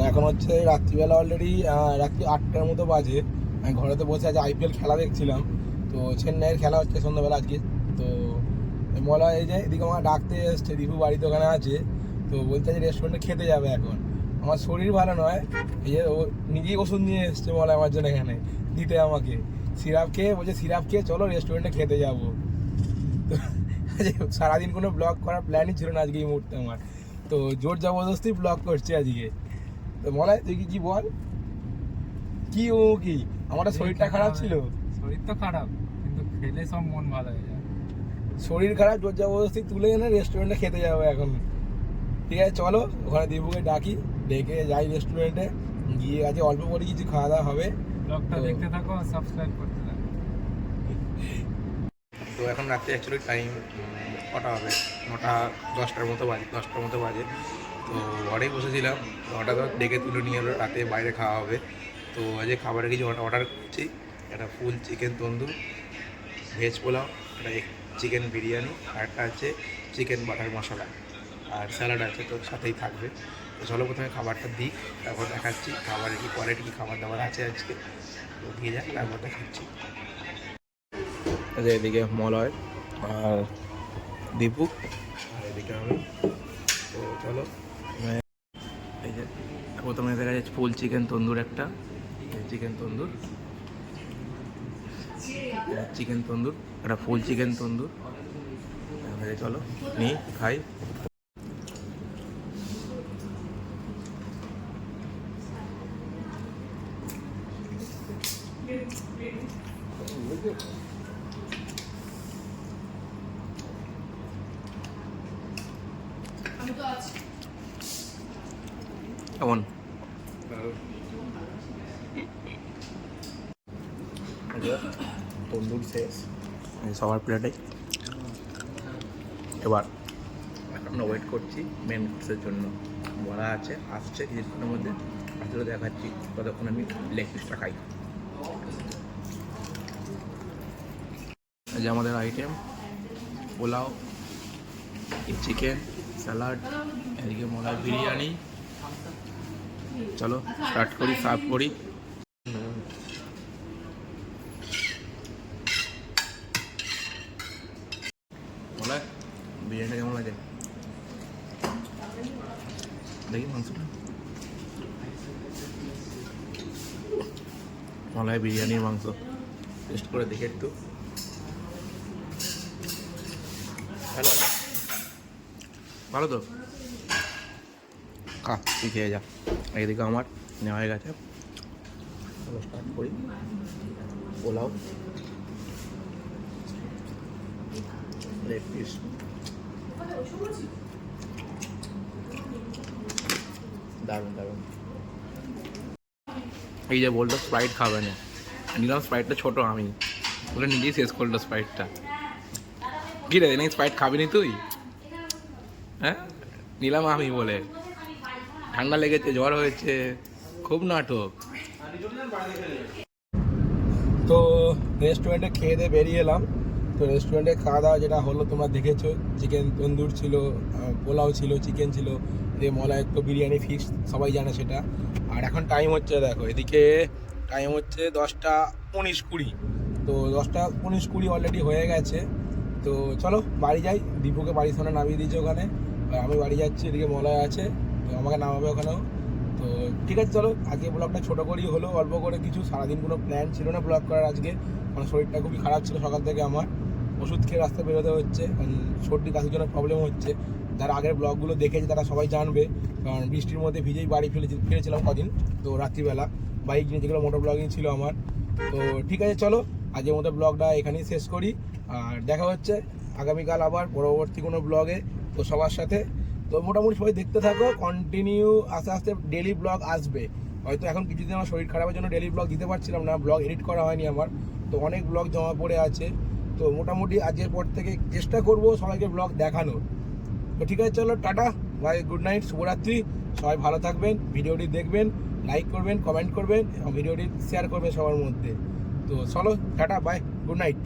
এখন হচ্ছে রাত্রিবেলা অলরেডি রাত্রি 8টার মতো বাজে। আমি ঘরেতে বসে আজ IPL খেলা দেখছিলাম। তো চেন্নাইয়ের খেলা হচ্ছে সন্ধ্যাবেলা আজকে। তো মলা এই যে এদিকে আমার ডাকতে এসছে, দীপু বাড়িতে ওখানে আছে। তো বলছে যে রেস্টুরেন্টে খেতে যাবে এখন। আমার শরীর ভালো নয়, এই যে ও নিজেই ওষুধ নিয়ে এসছে মলা আমার জন্য এখানে দিতে আমাকে। সিরাপ খেয়ে বলছে সিরাপ খেয়ে চলো রেস্টুরেন্টে খেতে যাবো। তো সারাদিন কোনো ব্লগ করার প্ল্যানই ছিল না আজকে এই মুহূর্তে আমার। তো জোর জবরদস্তি ব্লগ করছে আজকে। তো মলাই তুই কি বল, কি আমার শরীরটা খারাপ ছিল। শরীর তো খারাপ, কিন্তু খেলে সব মন ভালো হয়ে যায়। শরীর খারাপ, জোর জবরদস্তি তুলে এনে রেস্টুরেন্টে খেতে যাবো এখন। ঠিক আছে চলো, ওখানে দীপুকে ডাকি, ডেকে যাই রেস্টুরেন্টে গিয়ে। আজকে অল্প করে কিছু খাওয়া দাওয়া হবে। ব্লগটা দেখতে থাকো, সাবস্ক্রাইব করতে থাকো। তো এখন রাত্রে অ্যাকচুয়ালি টাইম কটা হবে, 9:10টার মতো বাজে, 10টার মতো বাজে। তো ঘরেই বসেছিলাম, হঠাৎ ডেকে তুলে নিয়ে এলো, রাতে বাইরে খাওয়া হবে। তো আজকে খাবারের কিছু অর্ডার করছি। একটা ফুল চিকেন তন্দুর, ভেজ পোলাও, একটা চিকেন বিরিয়ানি, আর একটা আছে চিকেন বাটার মশলা, আর স্যালাড আছে তো সাথেই থাকবে। তো চলো প্রথমে খাবারটা দিই, তারপর দেখাচ্ছি খাবারের কি কোয়ালিটি, কী খাবার দাবার আছে আজকে। তো দিয়ে যাক, তারপর দেখাচ্ছি। এদিকে মলয় আর দীপু, আর এদিকে আমি। তো চলো, এই যে প্রথমে দেখা যাচ্ছে ফুল চিকেন তন্দুর, একটা চিকেন তন্দুর, একটা ফুল চিকেন তন্দুর। চলো নিই, খাই। কেমন? তন্দুর শেষ সবার প্লেটে। এবার আমরা ওয়েট করছি মেন কোর্সের জন্য। বলা আছে আসছে কিছুক্ষণের মধ্যে, আসলে দেখাচ্ছি। ততক্ষণ আমি লেগ পিসটা খাই। যে আমাদের আইটেম পোলাও, চিকেন, স্যালাড, এদিকে মলাই বিরিয়ানি। চলো স্টার্ট করি, সার্ভ করি। মলাই বিরিয়ানিটা কেমন লাগে দেখি, মাংসটা। মলাই বিরিয়ানির মাংস টেস্ট করে দেখি একটু। ভালো, ভালো তো খা, তুই খেয়ে যা। এদিকে আমার নেওয়া হয়ে গেছে। স্টার্ট করি। পোলাও, লেগ পিস, দারুণ দারুণ। এই যে বললো স্প্রাইট খাবে না, নিলাম স্প্রাইটটা ছোটো আমি, বলে নিজেই শেষ করলো স্প্রাইটটা। কি রে নাকি স্প্রাইট খাবি নি তুই? হ্যাঁ, নিলাম আমি বলে। ঠান্ডা লেগেছে, জ্বর হয়েছে, খুব নাটক। তো রেস্টুরেন্টে খেয়ে দিয়ে বেরিয়ে এলাম। তো রেস্টুরেন্টে খাওয়া দাওয়া যেটা হলো তোমরা দেখেছো, চিকেন তন্দুর ছিল, পোলাও ছিল, চিকেন ছিল, এদিকে মলাই তো বিরিয়ানি ফিক্স, সবাই জানে সেটা। আর এখন টাইম হচ্ছে, দেখো এদিকে টাইম হচ্ছে 10:19-20। তো 10:19-20 অলরেডি হয়ে গেছে। তো চলো বাড়ি যাই, দীপুকে বাড়ির সামনে নামিয়ে দিয়েছে ওখানে, আমি বাড়ি যাচ্ছি। এদিকে মলয় আছে, তো আমাকে নামাবে ওখানেও। তো ঠিক আছে চলো, আজকে ব্লগটা ছোটো করেই হলো, অল্প করে কিছু। সারাদিন কোনো প্ল্যান ছিল না ব্লগ করার আজকে, কারণ শরীরটা খুবই খারাপ ছিল সকাল থেকে আমার। ওষুধ খেয়ে রাস্তায় বেরোতে হচ্ছে, কারণ সর্দি কাশির জন্য প্রবলেম হচ্ছে। যারা আগের ব্লগগুলো দেখেছে তারা সবাই জানবে, কারণ বৃষ্টির মধ্যে ভিজেই বাড়ি ফিরেছিলাম কদিন। তো রাত্রিবেলা বাইক নিয়ে, যেগুলো মোটর ব্লগিং ছিল আমার। তো ঠিক আছে চলো, আজকের মতো ব্লগটা এখানেই শেষ করি। আর দেখা হচ্ছে আগামীকাল আবার পরবর্তী কোনো ব্লগে, তো সবার সাথে। তো মোটামুটি সবাই দেখতে থাকো, কন্টিনিউ আস্তে আস্তে ডেলি ব্লগ আসবে। হয়তো এখন কিছুদিন আমার শরীর খারাপের জন্য ডেলি ব্লগ দিতে পারছিলাম না, ব্লগ এডিট করা হয়নি আমার। তো অনেক ব্লগ জমা পড়ে আছে। তো মোটামুটি আজকের পর থেকে চেষ্টা করব সবাইকে ব্লগ দেখানোর। তো ঠিক আছে চলো, টাটা বাই, গুড নাইট, শুভরাত্রি। সবাই ভালো থাকবেন, ভিডিওটি দেখবেন, লাইক করবেন, কমেন্ট করবেন এবং ভিডিওটি শেয়ার করবেন সবার মধ্যে। তো চলো টাটা বাই, গুড নাইট।